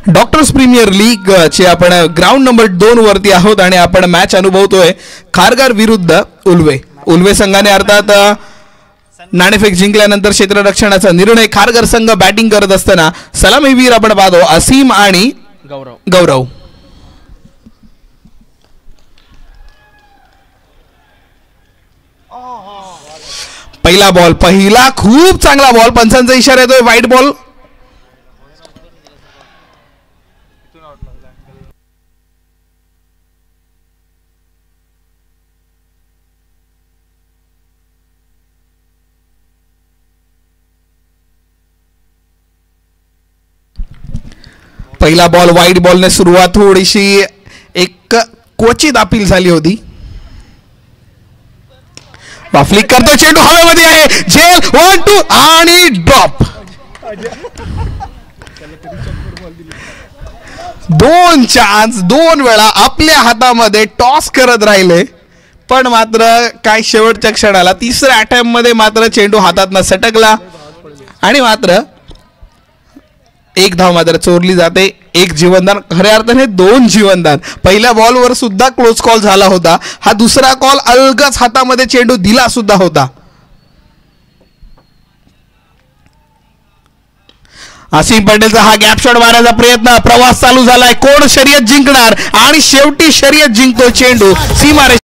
Doctors premier league चे आपण ground number 2 वरती आहोत आणि आपण मॅच अनुभवतोय खारघर विरुद्ध उल्वे. उल्वे संघाने अर्थात नाणेफेक जिंकल्यानंतर क्षेत्ररक्षणाचा निर्णय. खारघर संघ बॅटिंग करत असताना सलामीवीर आपण पाहतो असीम आणि गौरव. पहिला बॉल, पहिला खूप चांगला बॉल, पंचांचा इशारा येतोय वाईट बॉल. पहिला बॉल वाईट बॉलने सुरुवात, थोडीशी एक क्वचित अपील झाली होती. फ्लिक करतो, चेंडू हवेमध्ये आहे, झेल 1-2 आणि ड्रॉप. 2 चान्स 2 वेळा आपल्या हातामध्ये टॉस करत राहिले, पण मात्र काय शेवटच्या क्षणाला तिसऱ्या अटेम्प्ट मध्ये मात्र चेंडू हातातनं सटकला आणि मात्र एक धाव मात्र चोरली जाते. एक जीवनदान, खऱ्या अर्थाने 2 जीवनदान. पहिल्या बॉलवर सुद्धा क्लोज कॉल झाला होता. हा दुसरा कॉल अलगच हातामध्ये चेंडू दिला सुद्धा होता. असीम पटेलचा हा गॅप शॉट मारायचा प्रयत्न, प्रवास चालू झालाय. कोण शर्यत जिंकणार आणि शेवटी शर्यत जिंकतो चेंडू सीमारेषा.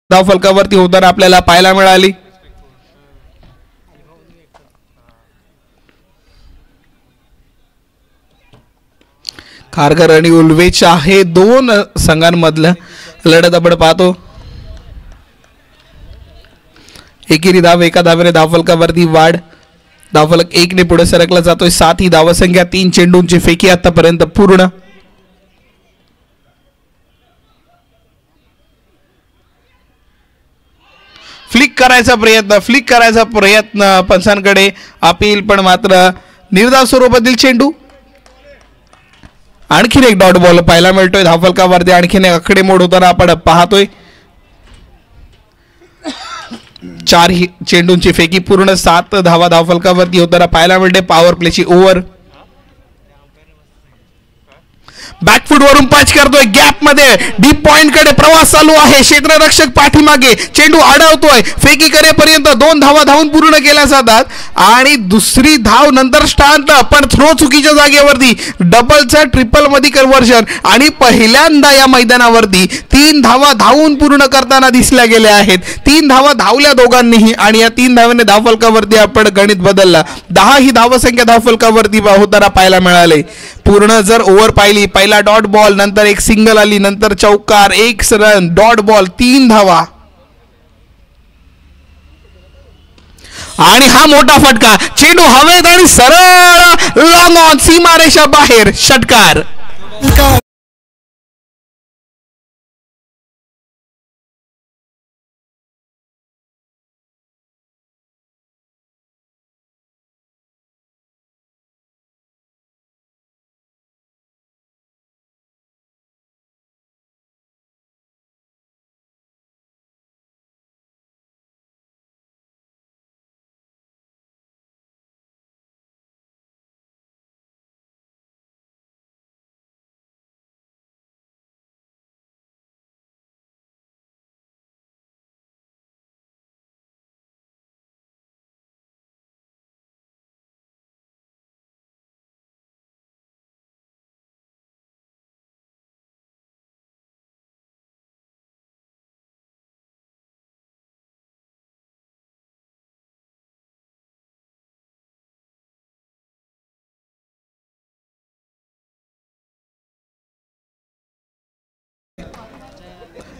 धाव फलकावरती होताना आपल्याला पाहायला मिळाली. खारघर आणि उल्वेच्या हे 2 संघांमधलं लढत आपण पाहतो. एकेरी धाव, एका धावेने धावफलकावरती वाढ. धावफलक 1 ने पुढे सरकला जातोय. 7 ही धावसंख्या, 3 चेंडूंची फेकी आतापर्यंत पूर्ण. फ्लिक करायचा प्रयत्न पंचांकडे अपील, पण मात्र निर्धाव स्वरूपातील चेंडू. आणखीन एक डॉट बॉल पाहायला मिळतोय धावफलकावरती. आणखीन एक आकडेमोड होताना आपण पाहतोय. 4 ही चेंडूंची फेकी पूर्ण, 7 धावा धावफलकावरती होताना पाहायला मिळते. पॉवर प्लेची ओव्हर. बॅकफुट वरून पॅच करतोय, गॅप मध्ये डीप पॉइंट कडे प्रवास चालू आहे. क्षेत्ररक्षक पाठीमागे, चेंडू अडवतोय. फेकी करेपर्यंत 2 धावा धावून पूर्ण केल्या जातात आणि दुसरी धाव नंतर स्टार्ट, पण थ्रो चुकीच्या जागेवरती. डबलचा ट्रिपल मध्ये कन्व्हर्जन आणि पहिल्यांदा या मैदानावरती 3 धावा धावून पूर्ण करताना दिसल्या गेल्या आहेत. 3 धावा धावल्या दोघांनीही आणि या 3 धावांनी धावफलकावरती आपण गणित बदलला. 10 ही धावसंख्या धावफलकावरती होताना पाहायला मिळाले. पूर्ण जर ओव्हर पाहिली, पहिला डॉट बॉल, नंतर एक सिंगल आली, नंतर चौकार, 1 रन, डॉट बॉल, 3 धावा आणि हा मोठा फटका. चेंडू हवेत आणि सरळ लॉंग ऑन, सीमारेषा बाहेर, षटकार.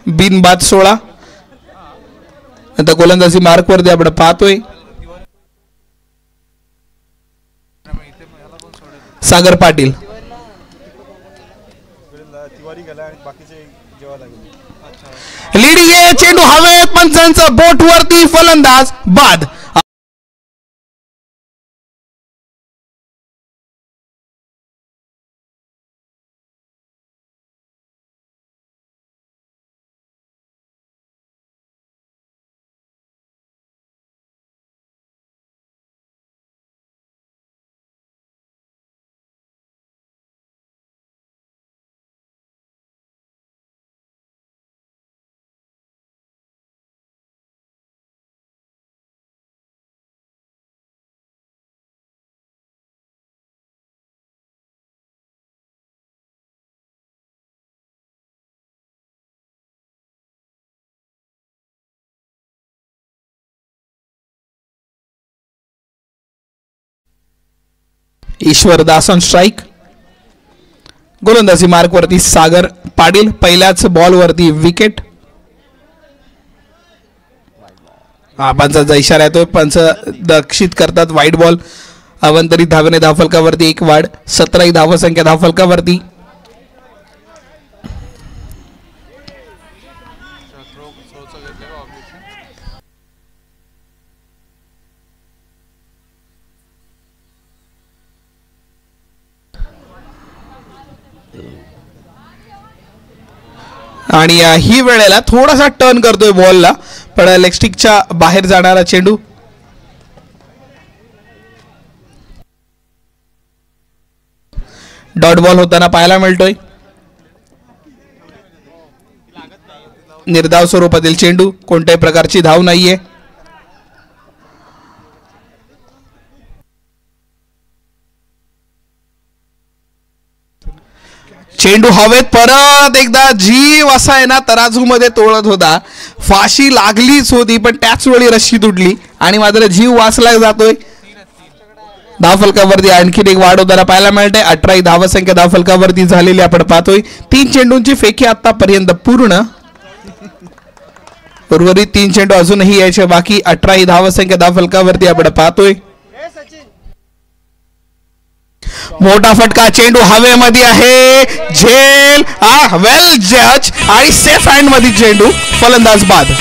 बिनबाद 16. आता गोलंदाजी मार्क वरती आपण पाहतोय. सागर पाटील. लीडिंग आहे, चेंडू हवेत, पंचांचा बोट वरती, फलंदाज बाद. Ishwardas on strike. गोलंदाजी मार्क वरती सागर पाटील. पहिल्याच बॉल वरती विकेट. पंचाचा इशारा येतोय, पंच दक्षित करतात वाईट बॉल. अवंतरित धावेने धावफलकावरती एक वाढ, 17 धावसंख्या धावफलकावरती. आणि ही वेळेला थोडासा टर्न करतोय बॉलला, पण लेगस्टिकच्या बाहेर जाणारा चेंडू. डॉट बॉल होताना पाहायला मिळतोय. निर्धाव स्वरूपातील चेंडू, कोणत्याही प्रकारची धाव नाहीये. चेंडू हवेत, परत एकदा जीव असा आहे ना तराजू मध्ये तोडत होता. फाशी लागलीच होती, पण त्याच वेळी रस्सी तुटली आणि मात्र जीव वाचला जातोय. धावफलकावरती आणखीन एक वाढ होताना पाहायला मिळते. 18 धावसंख्या धावफलकावरती झालेली आपण पाहतोय. 3 चेंडूंची फेकी आतापर्यंत पूर्ण. उर्वरित 3 चेंडू अजूनही यायचे बाकी. 18 धावसंख्या धावफलकावरती आपण पाहतोय. मोठा फटका, चेंडू हवेमध्ये आहे, झेल वेल जज आणि सेफ हँड मध्ये चेंडू, फलंदाज बाद.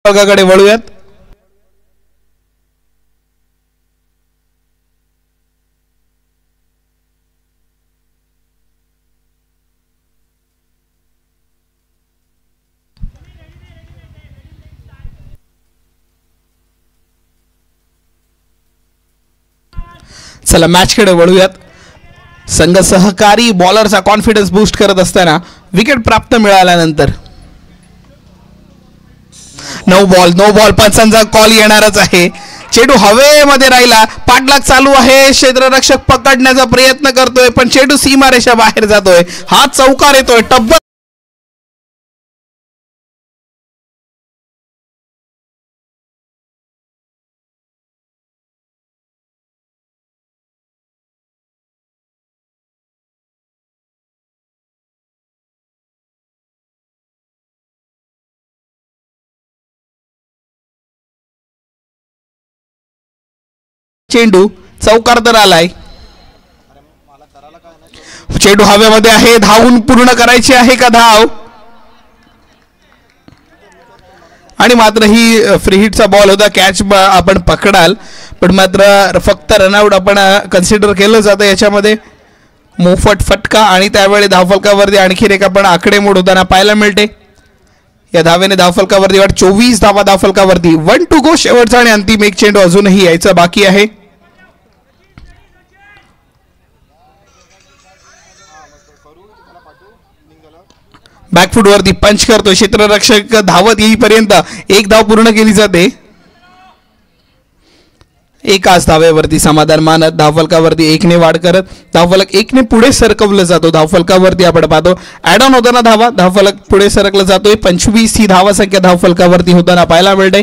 कडे वळूयात. चला मॅच कडे वळूयात. संघ सहकारी बॉलरचा कॉन्फिडन्स बूस्ट करत असताना विकेट प्राप्त मिळाल्यानंतर नो बॉल पंचांचा कॉल येणारच आहे. चेंडू हवेमध्ये राहिला, पाठलाग चालू आहे, क्षेत्ररक्षक पकडण्याचा प्रयत्न करतोय पण चेंडू सीमारेषा बाहेर जातोय. हा चौकार येतोय टब्बल. चेंडू चौकार तर आलाय. चेंडू हवेमध्ये आहे, धावून पूर्ण करायची आहे का धाव, आणि मात्र ही फ्री हिटचा बॉल होता. कॅच आपण पकडाल पण मात्र फक्त रनआउट आपण कन्सिडर केलं जातं याच्यामध्ये. मोफत फटका आणि त्यावेळी धावफलकावरती आणखी एक आपण आकडेमोड होताना पाहायला मिळते. या धावेने धावफलकावरती वाट 24 धावा धावफलकावरती. 1 to go शेवटचा आणि अंतिम एक चेंडू अजूनही यायचा बाकी आहे. बॅकफूटवरती पंच करतो क्षेत्ररक्षक धावत येईपर्यंत एक धाव पूर्ण केली जाते. एकाच धावेवरती समाधान मानत धावफलकावरती 1ने वाढ करत धावफलक 1ने पुढे सरकवलं जातो. धावफलकावरती आपण पाहतो ऍड ऑन होताना धावा धावफलक पुढे सरकला जातोय. 25 ही धावा संख्या धावफलकावरती होताना पाहायला मिळते.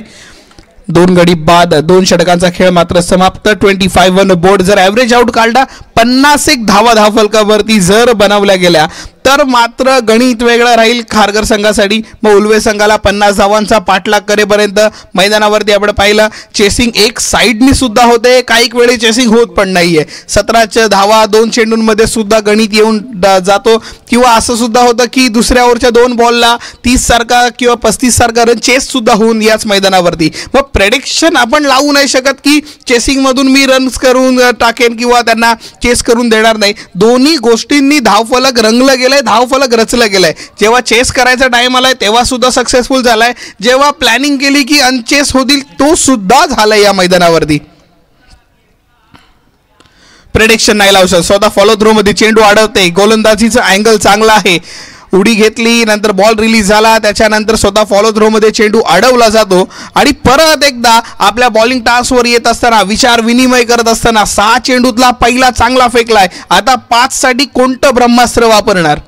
2 गडी बाद 2 षटकांचा खेळ मात्र समाप्त. 25 वन बोर्ड. जर ॲव्हरेज आउट काढला 51 धावा धावफलकावरती जर बनवल्या गेल्या तर मात्र गणित वेगळं राहील खारघर संघासाठी. मग उल्वे संघाला 50 धावांचा पाठलाग करेपर्यंत मैदानावरती आपण पाहिलं चेसिंग एक साईडनी सुद्धा होते, काही वेळी चेसिंग होत पण नाहीये. 17 धावा 2 चेंडूंमध्ये सुद्धा गणित येऊन जातो. किंवा असं सुद्धा होतं की दुसऱ्या ओव्हरच्या 2 बॉलला 30 सारखा किंवा 35 सारखा रन चेस सुद्धा होऊन याच मैदानावरती. मग प्रेडिक्शन आपण लावू नाही शकत की चेसिंग मधून मी रन्स करून टाकेन किंवा त्यांना चेस करून देणार नाही. दोन्ही गोष्टींनी धावफलक रंगलं गेलंय, धावफलक रचलं गेलंय. जेव्हा चेस करायचा टाइम आलाय तेव्हा सुद्धा सक्सेसफुल झालाय. जेव्हा प्लॅनिंग केली की अनचेस होतील तो सुद्धा झालाय या मैदानावरती. प्रेडिक्शन नाही लावू शकत. स्वतः फॉलो थ्रो मध्ये चेंडू अडवते. गोलंदाजीचा अँगल चांगला आहे. उडी घेतली नंतर बॉल रिलीज झाला त्याच्यानंतर स्वतः फॉलो थ्रो मध्ये चेंडू अडवला जातो आणि परत एकदा आपल्या बॉलिंग टास्कवर येत असताना विचार विनिमय करत असताना 6 चेंडूतला पहिला चांगला फेकलाय. आता 5 साठी कोणतं ब्रह्मास्त्र वापरणार.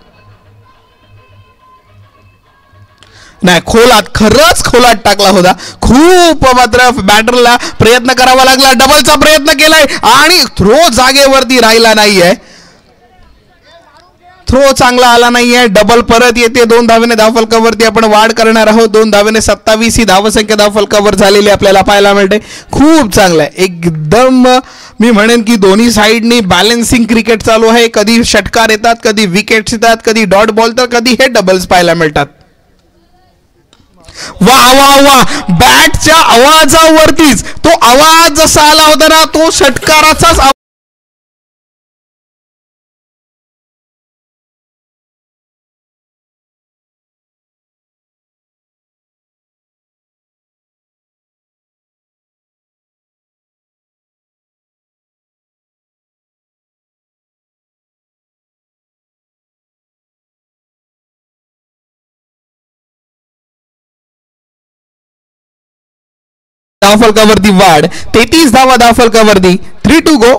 नाही खोलात खरंच खोलात टाकला होता. खूप मात्र बॅटरला प्रयत्न करावा लागला. डबलचा प्रयत्न केलाय आणि थ्रो जागेवरती राहिला नाहीये. थ्रो चांगला आला नाहीये. डबल परत येते. 2 धावेने धावफलकावरती आपण वाढ करणार आहोत. 2 धावेने 27 ही धावसंख्या धावफलकावर झालेली आपल्याला पाहायला मिळते. खूप चांगलं आहे. एकदम मी म्हणेन की दोन्ही साईडनी बॅलन्सिंग क्रिकेट चालू आहे. कधी षटकार येतात, कधी विकेट्स येतात, कधी डॉट बॉल तर कधी हे डबल्स पाहायला मिळतात. वा वा वा बॅटच्या आवाजावरतीच तो आवाज जसा आला होता ना तो षटकाराचाच धावफलकावरती वाढ 33 धावा धावफलकावरती. 3 to go.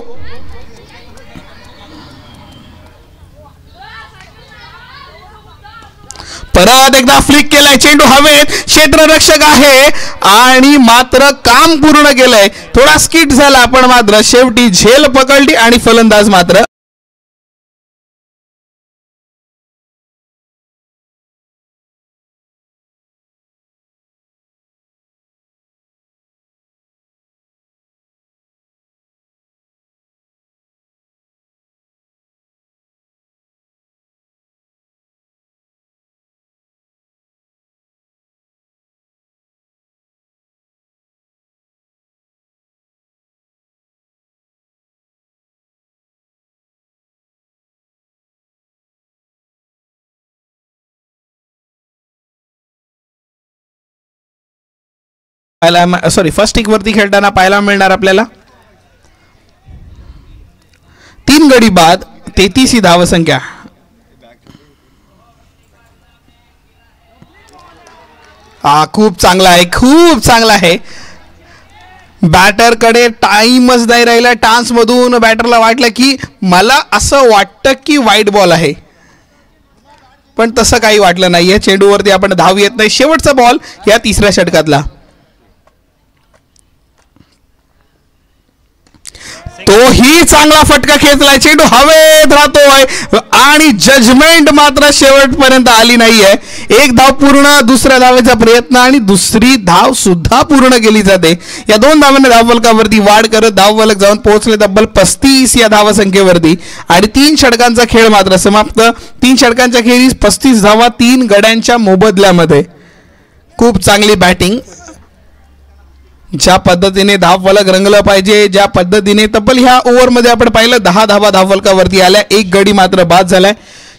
परत एकदा फ्लिक केलाय. चेंडू हवेत. क्षेत्ररक्षक आहे आणि मात्र काम पूर्ण केलंय. थोडा स्किट झाला पण मात्र शेवटी झेल पकडली आणि फलंदाज मात्र फर्स्ट टिक वरती खेळताना पाहायला मिळणार आपल्याला 3 गडी बाद 33 ही धावसंख्या. खूप चांगला आहे. खूप चांगला आहे. बॅटरकडे टाइमच नाही राहिला. टान्स मधून बॅटरला वाटलं की मला असं वाटतं की वाईट बॉल आहे पण तसं काही वाटलं नाहीये. चेंडूवरती आपण धाव येत नाही. शेवटचा बॉल या 3ऱ्या षटकातला. तोही चांगला फटका खेचलाय. चेंडू हवेत राहतोय आणि जजमेंट मात्र शेवटपर्यंत आली नाहीये. 1 धाव पूर्ण. दुसऱ्या धावेचा प्रयत्न आणि दुसरी धाव सुद्धा पूर्ण केली जाते. या 2 धावांनी धावफलकावरती वाढ करत धावफलक जाऊन पोहोचले तब्बल 35 या धावसंख्येवरती आणि 3 षटकांचा खेळ मात्र समाप्त. 3 षटकांच्या खेळीस 35 धावा 3 गड्यांच्या मोबदल्यामध्ये. खूप चांगली बॅटिंग. ज्या पद्धतीने धावफलक रंगलं पाहिजे, ज्या पद्धतीने तब्बल ह्या ओव्हरमध्ये आपण पाहिलं 10 धावा धावफलकावरती आल्या. 1 गडी मात्र बाद झालाय.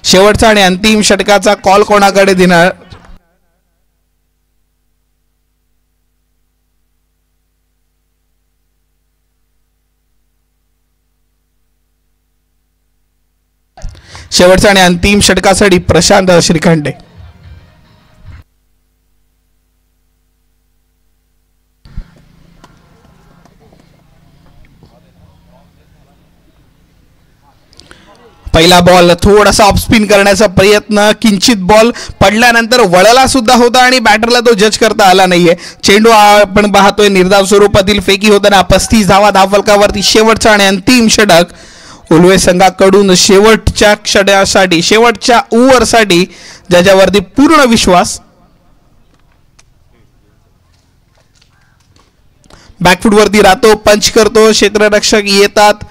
शेवटचा आणि अंतिम षटकाचा कॉल कोणाकडे देणार शेवटचा आणि अंतिम षटकासाठी प्रशांत श्रीखंडे. पहिला बॉल थोडासा ऑफ स्पिन करण्याचा प्रयत्न, किंचित बॉल पडल्यानंतर वळला सुद्धा होता आणि बॅटरला तो जज करता आला नाहीये. चेंडू आपण पाहतोय निर्धाव स्वरूपातील फेकी होताना 35 धावा धावफलकावरती. शेवटचा आणि अंतिम षटक उलवे संघाकडून शेवटच्या षटकासाठी, शेवटच्या ओव्हरसाठी ज्याच्यावरती पूर्ण विश्वास. बॅकफूटवरती राहतो, पंच करतो, क्षेत्ररक्षक येतात,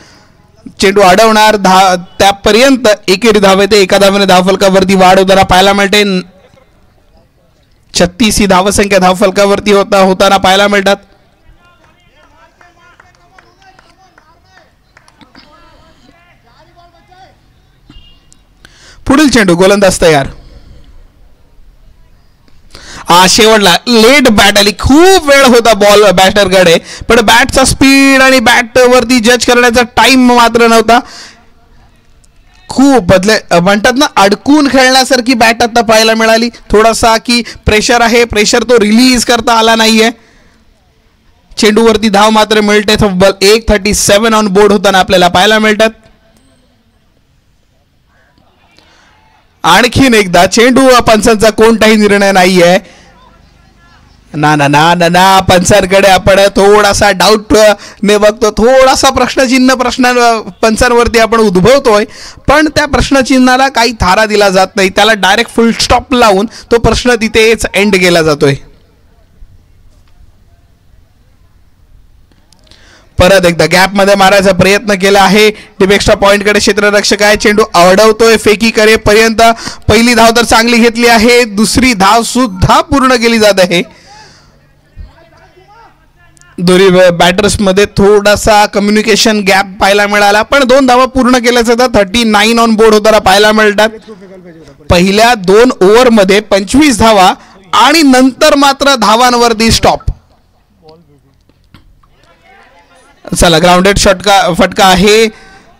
चेंडू अडवणार, त्यापर्यंत एकेरी धाव येते. एका धावेने धावफलकावरती वाढ होताना पाहायला मिळते. 36 ही धावसंख्या धावफलकावरती होताना पाहायला मिळतात. पुढील चेंडू, गोलंदाज तयार. शेवटला लेट बॅट आली, खूप वेळ होता बॉल बॅटरकडे, पण बॅटचा स्पीड आणि बॅट वरती जज करण्याचा टाइम मात्र नव्हता. खूप म्हणतात ना, अडकून खेळण्यासारखी बॅट आता पाहायला मिळाली. थोडासा की प्रेशर आहे, प्रेशर तो रिलीज करता आला नाहीये. चेंडूवरती धाव मात्र मिळते. 137 ऑन बोर्ड होताना आपल्याला पाहायला मिळतात. आणखीन एकदा चेंडू पंचांचा कोणताही निर्णय नाहीये. ना ना ना ना ना पंचांकडे आपण थोडासा डाऊट ने बघतो, थोडासा प्रश्नचिन्ह पंचांवरती आपण उद्भवतोय, पण त्या प्रश्नचिन्हाला काही थारा दिला जात नाही. त्याला डायरेक्ट फुल स्टॉप लावून तो प्रश्न तिथेच एंड केला जातोय. परत एकदा गॅप मध्ये मारायचा प्रयत्न केला आहे. डीप एक्स्ट्रा पॉइंट कडे क्षेत्ररक्षक आहे, चेंडू अडवतोय, फेकी करेपर्यंत पहिली धाव तर चांगली घेतली आहे, दुसरी धाव सुद्धा पूर्ण केली जात आहे. दोन्ही बॅटर्स मध्ये थोडासा कम्युनिकेशन गॅप पाहायला मिळाला, पण 2 धावा पूर्ण केल्या जातात. 39 ऑन बोर्ड होताना पाहायला मिळतात. पहिल्या 2 ओव्हर मध्ये 25 धावा आणि नंतर मात्र धावांवरती स्टॉप. चला, ग्राउंडेड फटका आहे,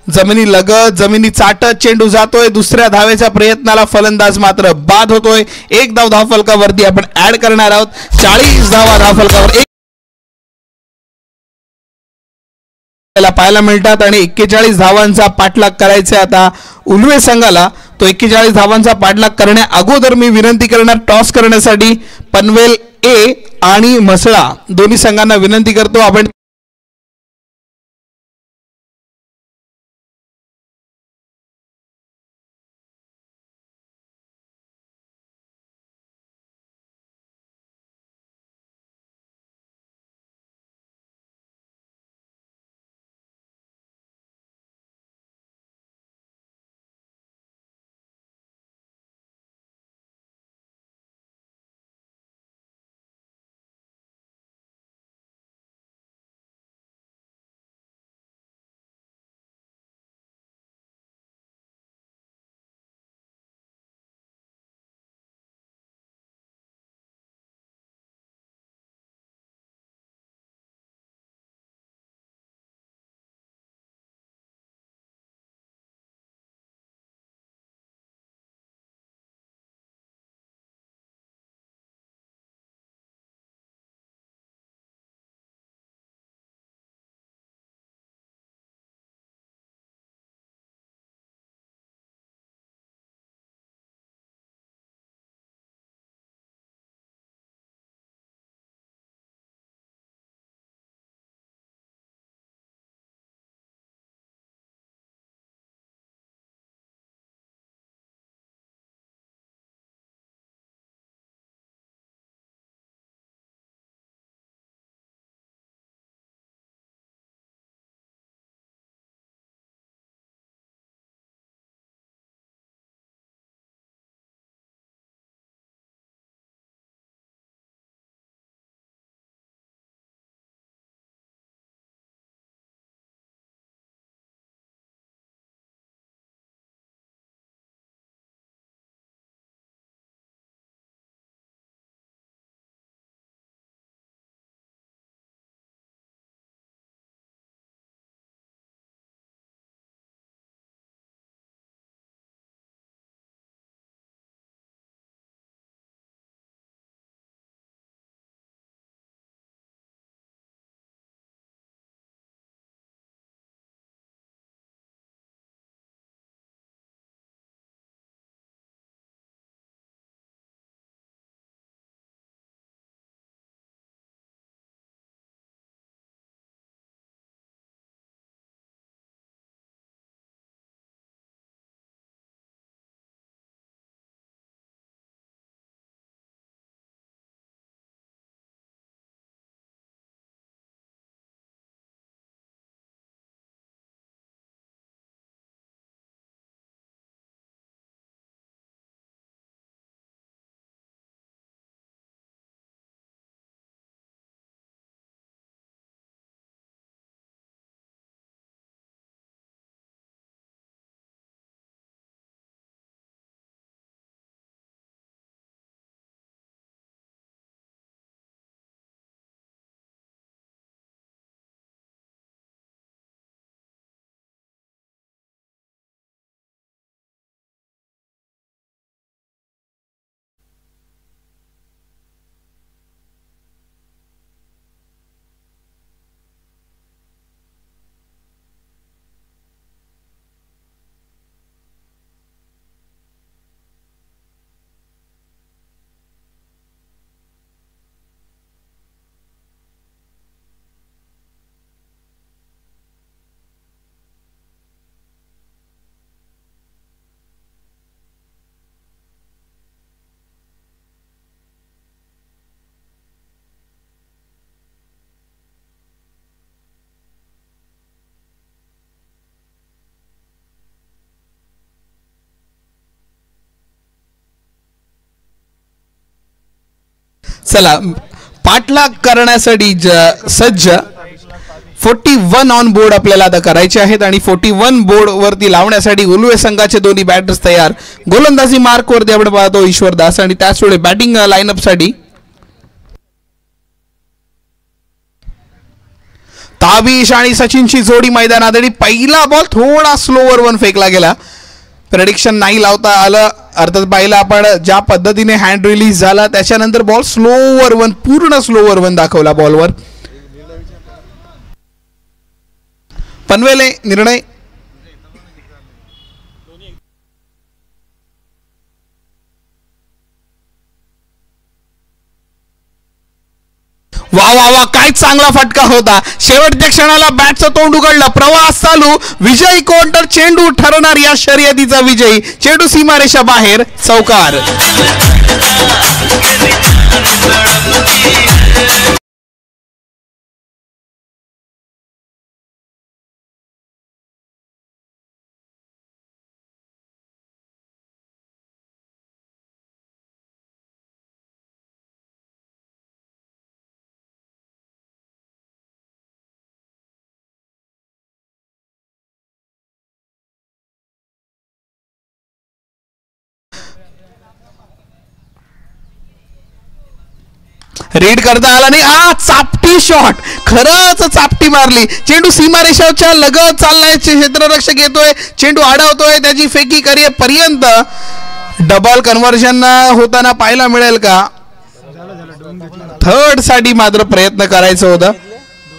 जमिनी लगत, जमिनी चाटत चेंडू जातोय. दुसऱ्या धावेच्या प्रयत्नाला फलंदाज मात्र बाद होतोय. 1 धाव धावफलकावरती आपण ऍड करणार आहोत. 40 धावा धावफलकावर पाहायला मिळतात आणि 41 धावांचा पाठलाग करायचा आता उलवे संघाला. तो 41 धावांचा पाठलाग करण्या अगोदर मी विनंती करणार टॉस करण्यासाठी पनवेल ए आणि म्हसळा दोन्ही संघांना विनंती करतो आपण चला पाठलाग करण्यासाठी सज्ज 41 ऑन बोर्ड आपल्याला आता करायचे आहेत आणि 41 बोर्ड वरती लावण्यासाठी उलवे संघाचे दोन्ही बॅटर्स तयार. गोलंदाजी मार्क वरती आपण पाहतो ईश्वर दास आणि त्याचवेळी बॅटिंग लाईनअप साठी ताबिश आणि सचिनची जोडी मैदानात आणि पहिला बॉल थोडा स्लोवर वन फेकला गेला. प्रेडिक्शन नाही लावता आलं. अर्थात पाहिलं आपण ज्या पद्धतीने हँड रिलीज झाला त्याच्यानंतर बॉल स्लोवर वन पूर्ण स्लोवर वन दाखवला बॉलवर. पनवेले निर्णय वा वा वा काय चांगला फटका होता. शेवटच्या क्षणाला बॅटचं तोंड उघडलं. प्रवास चालू. विजयी कोण तर चेंडू ठरणार या शर्यतीचा विजयी. चेंडू सीमारेषा बाहेर. चौकार. रीड करता आला नाही. चापटी शॉट. खरंच चापटी मारली. चेंडू सीमारेषाच्या लगत चाललाय. क्षेत्ररक्षक येतोय. चेंडू अडवतोय. त्याची फेकी करेपर्यंत डबल कन्व्हर्जन होताना पाहायला मिळेल का. थर्ड साठी मात्र प्रयत्न करायचं होतं.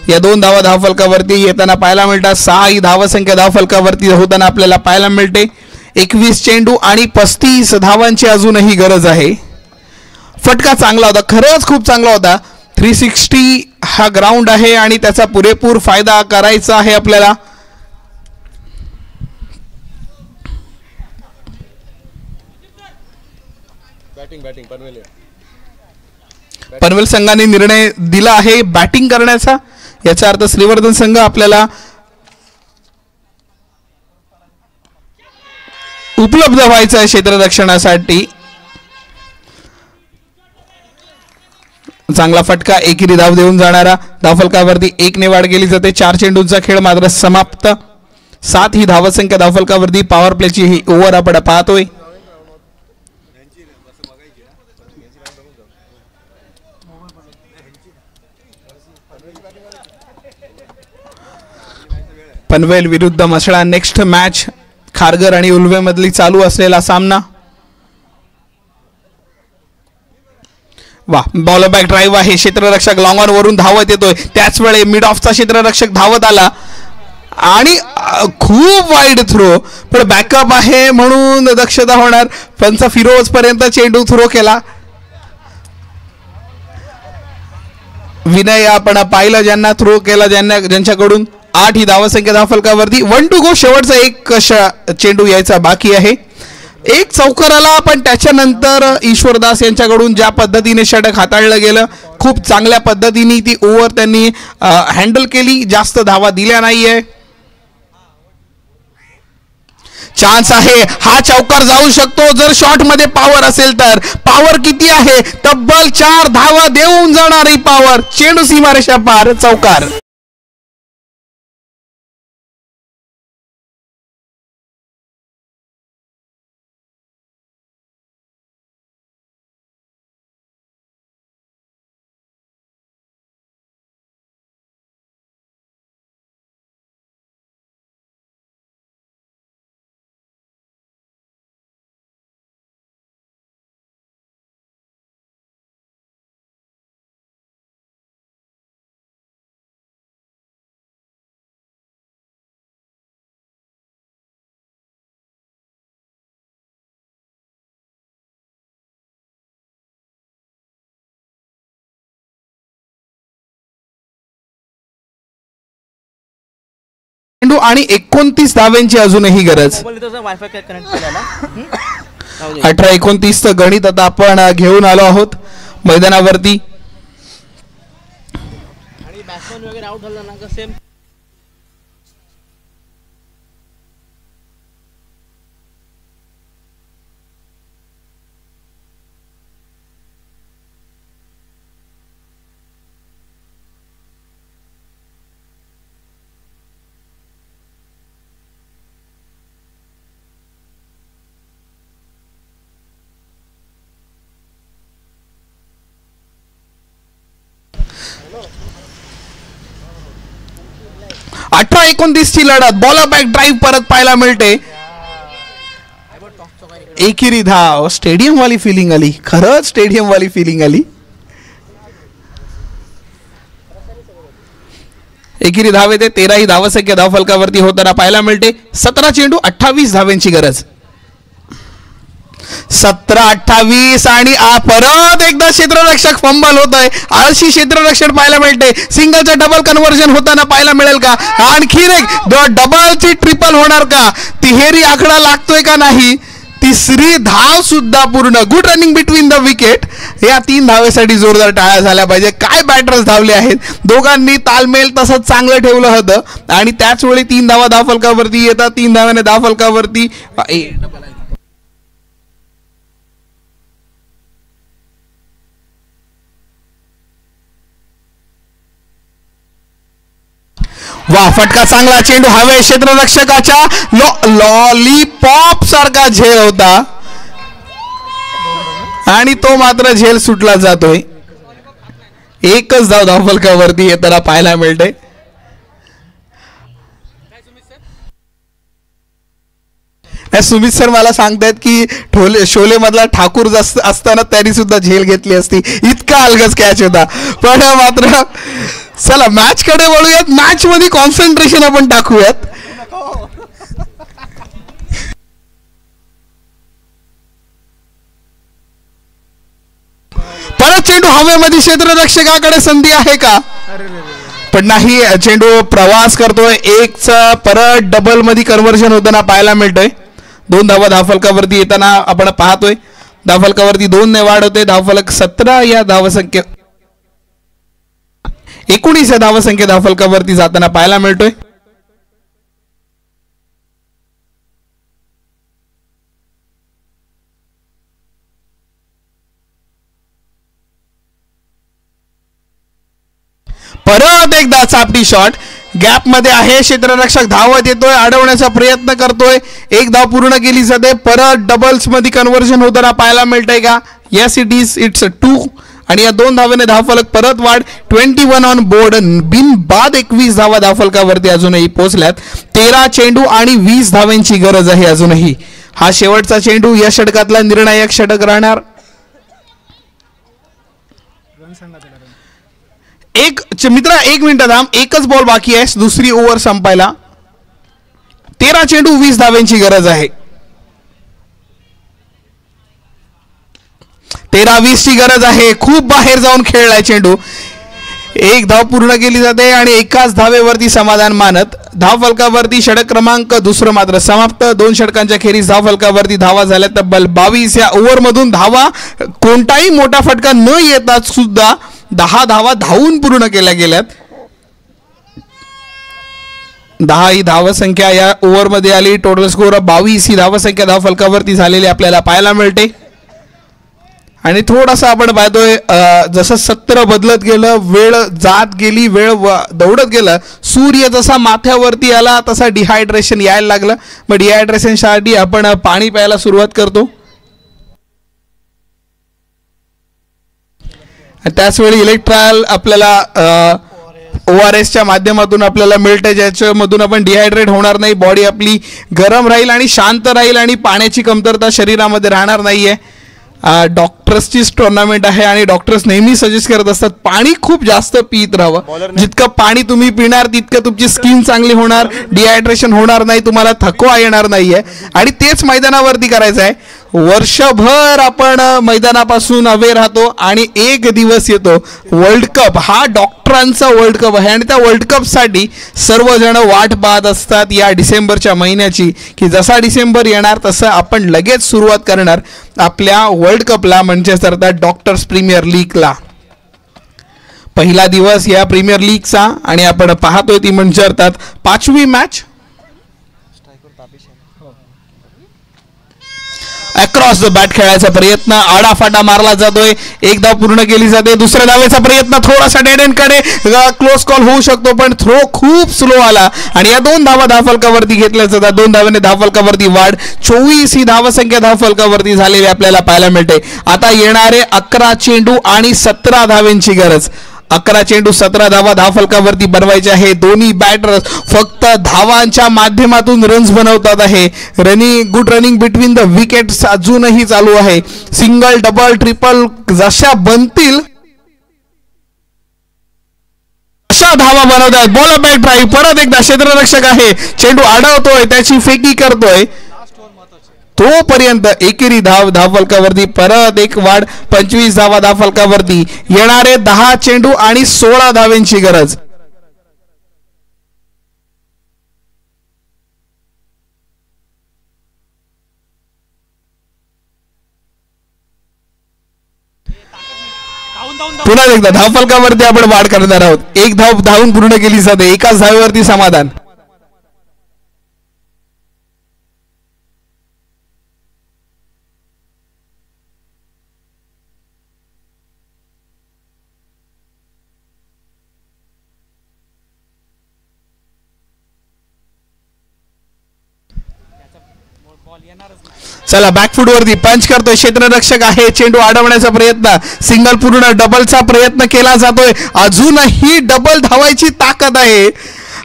या 2 धावा धावफलकावरती येताना पाहायला मिळतात. 6 ही धावसंख्या धावफलकावरती होताना आपल्याला पाहायला मिळते. 21 चेंडू आणि 35 धावांची अजूनही गरज आहे. फटका चांगला होता. खरंच खूप चांगला होता. 360 हा ग्राउंड आहे आणि त्याचा पुरेपूर फायदा करायचा आहे आपल्याला. पनवेल संघाने निर्णय दिला आहे बॅटिंग करण्याचा. याचा अर्थ श्रीवर्धन संघ आपल्याला उपलब्ध व्हायचं आहे क्षेत्ररक्षणासाठी. चांगला फटका. एकेरी धाव देऊन जाणारा. धावफलकावरती 1 ने वाढ केली जाते. 4 चेंडूंचा खेळ मात्र समाप्त. 7 ही धावसंख्या धावफलकावरती. पॉवर प्लेची ही ओव्हर आपण पाहतोय. पनवेल विरुद्ध मसळा नेक्स्ट मॅच. खारघर आणि उल्वे मधली चालू असलेला सामना. वा बॉल बॅक ड्राईव्ह आहे. क्षेत्ररक्षक लॉंग ऑन वरून धावत येतोय. त्याच वेळी मिड ऑफचा क्षेत्ररक्षक धावत आला आणि खूप वाईड थ्रो. पण बॅकअप आहे म्हणून दक्षता होणार. पंच फिरोज पर्यंत चेंडू थ्रो केला. विनय आपण पाहिलं ज्यांना थ्रो केला, ज्यांच्याकडून 8 ही धावसंख्या धावफलकावरती. 1 टू गो. शेवटचा एक चेंडू यायचा बाकी आहे. एक चौकाराला. पण त्याच्यानंतर ईश्वरदास यांच्याकडून ज्या पद्धतीने षटक हाताळलं गेलं खूप चांगल्या पद्धतीने ती ओव्हर त्यांनी हँडल केली. जास्त धावा दिल्या नाहीये. चान्स आहे. हा चौकार जाऊ शकतो जर शॉट मध्ये पॉवर असेल तर. पॉवर किती आहे. तब्बल 4 धावा देऊन जाणारी पॉवर. चेंडू सीमारेषा पार. चौकार. आणि 29 धाव्यांची अजूनही गरज. 18-29 गणित आता आपण घेऊन आलो आहोत मैदानावरती. 18-29 ची लढत. बॉल बॅक ड्राईव्ह परत पाहायला मिळते. एकेरी धाव. स्टेडियम वाली फिलिंग आली, खरंच स्टेडियम वाली फिलिंग आली. एकेरी धाव येते. 13 ही धावसंख्या धावफलकावरती होताना पाहायला मिळते. 17 चेंडू 28 धाव्यांची गरज. 17-28 आणि परत एकदा क्षेत्ररक्षक फंबल होत आहे. आळशी क्षेत्ररक्षण पाहायला मिळते. सिंगलचं डबल कन्व्हर्जन होताना पाहायला मिळेल का? आणखी एक डबलची ट्रिपल होणार का? तिहेरी आकडा लागतोय का नाही? तिसरी धाव सुद्धा पूर्ण. Good running between the wicket. या 3 धावेसाठी जोरदार टाळ्या झाल्या पाहिजे. काय बॅटर्स धावले आहेत. दोघांनी तालमेल तसंच चांगलं ठेवलं होतं आणि त्याच वेळी 3 धावा धावफलकावरती येतात. 3 धाव्याने धावफलकावरती वा, फटका चांगला. चेंडू हवे. क्षेत्ररक्षकाच्या लॉलीपॉप सारखा झेल होता आणि तो मात्र झेल सुटला जातोय. एकच धाव धावफलकावरती येताना पाहायला मिळते. सुमित सर मला सांगतायत की शोले मधला ठाकूर असताना त्यांनी सुद्धा झेल घेतली असती. इतका अलगज कॅच होता. पण मात्र चला मॅच कडे वळूयात. मॅच मध्ये कॉन्सन्ट्रेशन आपण टाकूयात. परत चेंडू हवेमध्ये. क्षेत्ररक्षकाकडे संधी आहे का? पण नाही. चेंडू प्रवास करतोय. एकचा परत डबल मध्ये कन्व्हर्जन होताना पाहायला मिळतोय. 2 धावा धावफलकावरती येताना आपण पाहतोय. धावफलकावरती 2 ने वाढ होते. धावफलक 17 या धावसंख्या 19 या धावसंख्या धावफलकावरती जाताना पाहायला मिळतोय. परत एकदा चापटी शॉट. गॅप मध्ये आहे. क्षेत्ररक्षक धावत येतोय. अडवण्याचा प्रयत्न करतोय. 1 धाव पूर्ण केली जाते. परत डबल्स मध्ये कन्व्हर्जन होताना पाहायला मिळतंय का? येस इट्स 2 आणि या 2 धावेने धावफलक परत वाढ. 21 ऑन बोर्ड. बिन बाद 21 धावा धावफलकावरती अजूनही पोहोचल्यात. 13 चेंडू आणि 20 धाव्यांची गरज आहे अजूनही. हा शेवटचा चेंडू या षटकातला निर्णायक षटक राहणार. मित्रा 1 मिनिट थांब. एकच बॉल बाकी आहे दुसरी ओव्हर संपायला. 13 चेंडू 20 धाव्यांची गरज आहे. 13-20 ची गरज आहे. खूप बाहेर जाऊन खेळलाय चेंडू. 1 धाव पूर्ण केली जाते आणि एकाच धावेवरती समाधान मानत धावफलकावरती षटक क्रमांक 2 मात्र समाप्त. 2 षटकांच्या खेरीज धावफलकावरती धावा झाल्या तब्बल 22. या ओव्हर मधून धावा कोणताही मोठा फटका न येतात सुद्धा 10 धावा धावून पूर्ण केल्या गेल्यात. 10 ही धावसंख्या या ओव्हर मध्ये आली. टोटल स्कोर 22 ही धावसंख्या धावफलकावरती झालेली आपल्याला पाहायला मिळते. आणि थोडासा आपण पाहतोय जसं सत्र बदलत गेलं, वेळ जात गेली, वेळ दौडत गेला, सूर्य जसा माथ्यावरती आला तसा डिहायड्रेशन यायला लागलं. मग डिहायड्रेशनसाठी आपण पाणी प्यायला सुरुवात करतो. त्याच वेळी इलेक्ट्रॉल आपल्याला ORS च्या माध्यमातून आपल्याला मिळते, ज्याच्यामधून आपण डिहायड्रेट होणार नाही. बॉडी आपली गरम राहील आणि शांत राहील आणि पाण्याची कमतरता शरीरामध्ये राहणार नाहीये. डॉक्टर्सचीच टुर्नामेंट आहे आणि डॉक्टर्स नेहमी सजेस्ट करत असतात पाणी खूप जास्त पित राहावं. जितकं पाणी तुम्ही पिणार तितकं तुमची स्किन चांगली होणार, डिहायड्रेशन होणार नाही, तुम्हाला थकवा येणार नाहीये. आणि तेच मैदानावरती करायचं आहे. वर्षभर आपण मैदानापासून अवे राहतो आणि एक दिवस येतो वर्ल्ड कप. हा डॉक्टरांचा वर्ल्ड कप आहे आणि त्या वर्ल्ड कपसाठी सर्वजण वाट पाहत असतात या डिसेंबरच्या महिन्याची, की जसा डिसेंबर येणार तसं आपण लगेच सुरुवात करणार आपल्या वर्ल्ड कपला, म्हणजेच अर्थात डॉक्टर्स प्रीमियर लीगला. पहिला दिवस या प्रीमियर लीगचा आणि आपण पाहतोय ती म्हणजे अर्थात 5वी मॅच. अक्रॉस द बॅट खेळायचा प्रयत्न, आडाफाटा मारला जातोय, एक धाव पूर्ण केली जाते. दुसऱ्या धावेचा प्रयत्न थोडासा डेड एंड कडे क्लोज कॉल होऊ शकतो, पण थ्रो खूप स्लो आला आणि या 2 धावा धावफलकावरती घेतल्या जातात. 2 धावाने धावफलकावरती वाढ. 24 ही धावसंख्या धावफलकावरती झालेली आपल्याला पाहायला मिळते. आता येणारे 11 चेंडू आणि 17 धावेंची गरज. 11 चेंडू 17 धावा धावफलकावरती बनवायचे आहे. दोन्ही बॅटर फक्त धावांच्या माध्यमातून रन्स बनवतात आहे. Good running between the wickets अजूनही चालू आहे. सिंगल डबल ट्रिपल जशा बनतील अशा धावा बनवतात. बॉल बॅक ड्राईव्ह परत एकदा क्षेत्ररक्षक आहे, चेंडू अडवतोय, त्याची फेकी करतोय. तोपर्यंत एकेरी धावफलकावरती परत एक वाढ 25 धावा धावफलकावरती. येणारे 10 चेंडू आणि 16 धावांची गरज. पुन्हा एकदा धावफलकावरती आपण वाढ करणार आहोत. एक धाव धावून पूर्ण केली जाते. एकाच धावेवरती समाधान. चला बॅकफूट वरती पंच करतोय, क्षेत्ररक्षक आहे, चेंडू अडवण्याचा प्रयत्न, सिंगल पूर्ण, डबलचा प्रयत्न केला जातोय. अजूनही डबल धावायची ताकद आहे.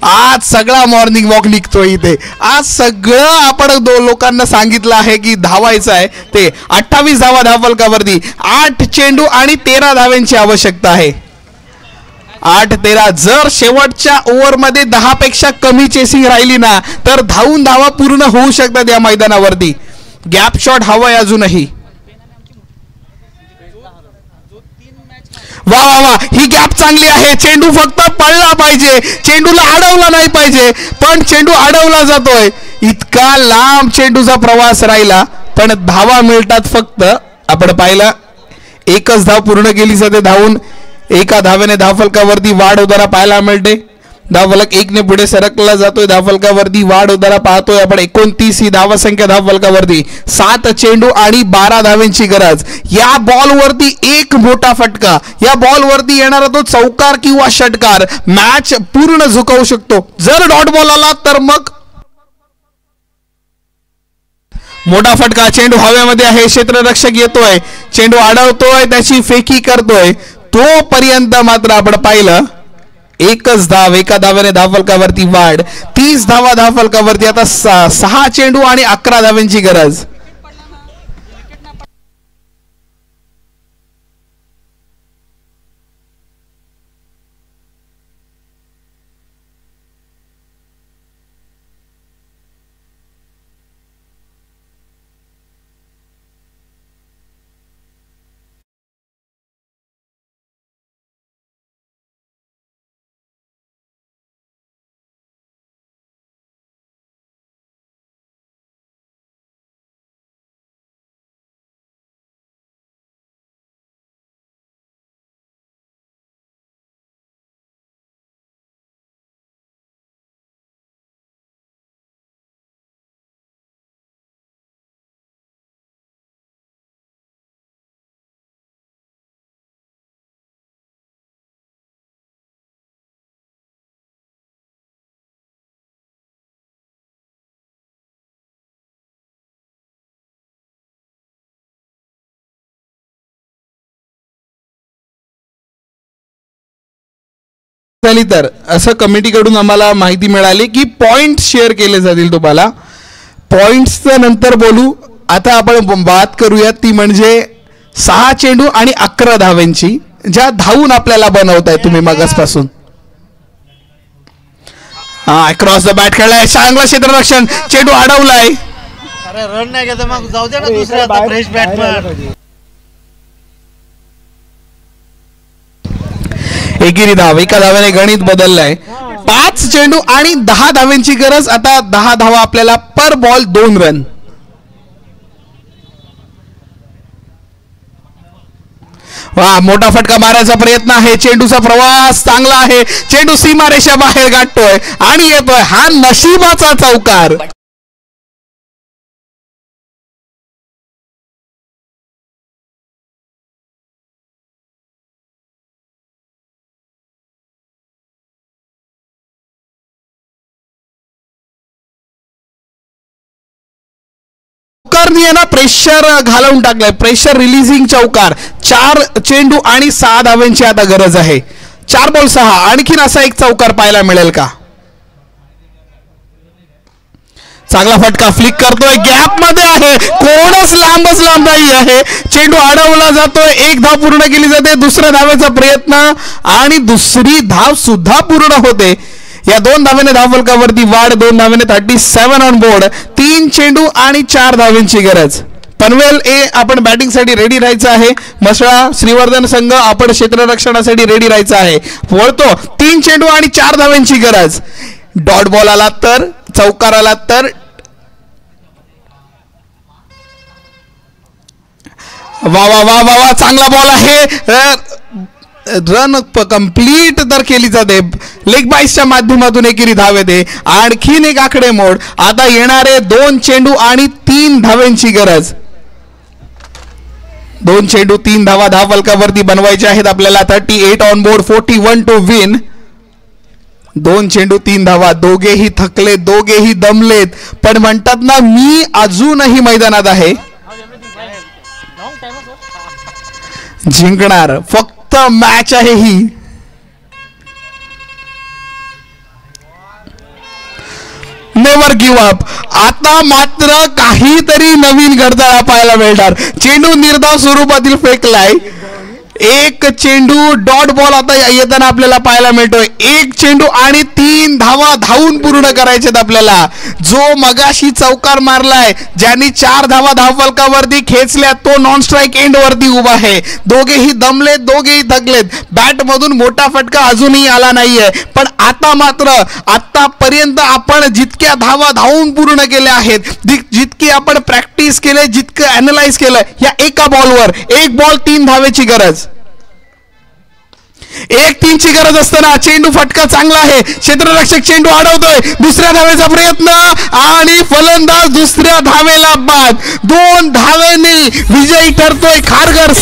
आज सगळा मॉर्निंग वॉक निघतोय इथे. आज सगळं आपण लोकांना सांगितलं आहे की धावायचं आहे ते. 28 धावा धावफलकावरती, 8 चेंडू आणि 13 धावांची आवश्यकता आहे. 8-13. जर शेवटच्या ओव्हरमध्ये 10 पेक्षा कमी चेसिंग राहिली ना तर धावून धावा पूर्ण होऊ शकतात या मैदानावरती. गॅप शॉट हवाय अजूनही. वा वा वा, ही गॅप चांगली आहे. चेंडू फक्त पळला पाहिजे, चेंडूला अडवला नाही पाहिजे, पण चेंडू अडवला जातोय. इतका लांब चेंडूचा प्रवास राहिला पण धावा मिळतात फक्त. आपण पाहिलं एकच धाव पूर्ण केली जाते धावून. एका धावेने धावफलकावरती वाढ होताना पाहायला मिळते. धावफलक 1 ने पुढे सरकला जातोय. धावफलकावरती वाढ होताना पाहतोय आपण. 29 ही धावसंख्या धावफलकावरती. 7 चेंडू आणि 12 धावांची गरज. या बॉलवरती एक मोठा फटका, या बॉलवरती येणारा तो चौकार किंवा षटकार मॅच पूर्ण झुकवू शकतो. जर डॉट बॉल आला तर मग मोठा फटका. चेंडू हवेमध्ये आहे, क्षेत्ररक्षक येतोय, चेंडू अडवतोय, त्याची फेकी करतोय. तोपर्यंत मात्र आपण पाहिलं एकच धाव, एका धाव्याने धावफलकावरती वाढ. 30 धावा धावफलकावरती. आता 6 चेंडू आणि 11 धावांची गरज. झाली तर असं कमिटीकडून आम्हाला माहिती मिळाली की पॉइंट शेअर केले जातील तुम्हाला. पॉइंट्सचं नंतर बोलू. आता आपण बात करूयात ती म्हणजे 6 चेंडू आणि 11 धावांची, ज्या धावून आपल्याला बनवताय तुम्ही मगासपासून. हा, क्रॉस द बॅट खेळलाय, चांगला क्षेत्ररक्षण, चेंडू अडवलाय. अरे रन नाही घेत मग जाऊ दे ना दुसऱ्या फ्रेश बॅट्समन. एकेरी धाव, एका धाव्याने गणित बदललंय. 5 चेंडू आणि 10 धावांची गरज. आता 10 धावा आपल्याला पर बॉल 2 रन. वा, मोठा फटका मारायचा प्रयत्न आहे. चेंडूचा प्रवास चांगला आहे, चेंडू सीमारेषा बाहेर गाठतोय आणि येतोय. हा नशिबाचा चौकार. प्रेशर घालवून टाकलाय, प्रेशर रिलीजिंग चौकार. 4 चेंडू आणि 6 धावांची आता गरज आहे. 4 बॉल 6. आणखीन असा एक चौकार पाहायला मिळेल का? चांगला फटका फ्लिक करतोय, गॅप मध्ये आहे, कोणच लांबच लांब नाही आहे. चेंडू अडवला जातोय, 1 धाव पूर्ण केली जाते. दुसऱ्या धावेचा प्रयत्न आणि दुसरी धाव सुद्धा पूर्ण होते. या 2 धावेने धावफलकावरती वाढ, 2 धावेने 37 ऑन बोर्ड. 3 चेंडू आणि 4 धावांची गरज. पनवेल आपण बॅटिंग साठी रेडी राहायचं आहे. मसळा श्रीवर्धन संघ आपण क्षेत्ररक्षणासाठी रेडी राहायचं आहे. वळतो, 3 चेंडू आणि 4 धावांची गरज. डॉट बॉल आला तर, चौकार आला तर वा वा वा वा वा, चांगला बॉल आहे. रन कंप्लीट तर केली जाते. लेग बाईसच्या माध्यमातून एकेरी धाव येते. आणखीन एक आकडेमोड. आता येणारे 2 चेंडू आणि 3 धावांची गरज. 2 चेंडू 3 धावा धावफलकावरती बनवायचे आहेत आपल्याला. 38 ऑन बोर्ड, 41 टू विन. 2 चेंडू 3 धावा. दोघेही थकलेत, दोघेही दमलेत, पण म्हणतात ना, मी अजूनही मैदानात आहे. जिंकणार, फक्त मॅच आहे ही. Never give up. आता मात्र काहीतरी नवीन घडताना पाहायला मिळणार. चेंडू निर्धाव स्वरूपातील फेकलाय. 1 चेंडू डॉट बॉल आता येताना आपल्याला पाहायला मिळतोय. 1 चेंडू आणि 3 धावा धावून पूर्ण करायचेत आपल्याला. जो मगाशी चौकार मारलाय, ज्यांनी 4 धावा धावफलकावरती खेचल्या, तो नॉन स्ट्राईक एंड वरती उभा आहे. दोघेही दमलेत, दोघेही थकलेत. बॅट मधून मोठा फटका अजूनही आला नाहीये, पण आता मात्र आतापर्यंत आपण जितक्या धावा धावून पूर्ण केल्या आहेत, जितकी आपण प्रॅक्टिस केले, जितकं अॅनलाइज केलं, या एका बॉलवर 1 बॉल 3 धावेची गरज. 1-3 ची गरज असताना चेंडू फटका चांगला आहे. क्षेत्ररक्षक चेंडू अडवतोय. दुसऱ्या धावेचा प्रयत्न आणि फलंदाज दुसऱ्या धावेला बाद. 2 धावेने विजयी ठरतोय खारघर.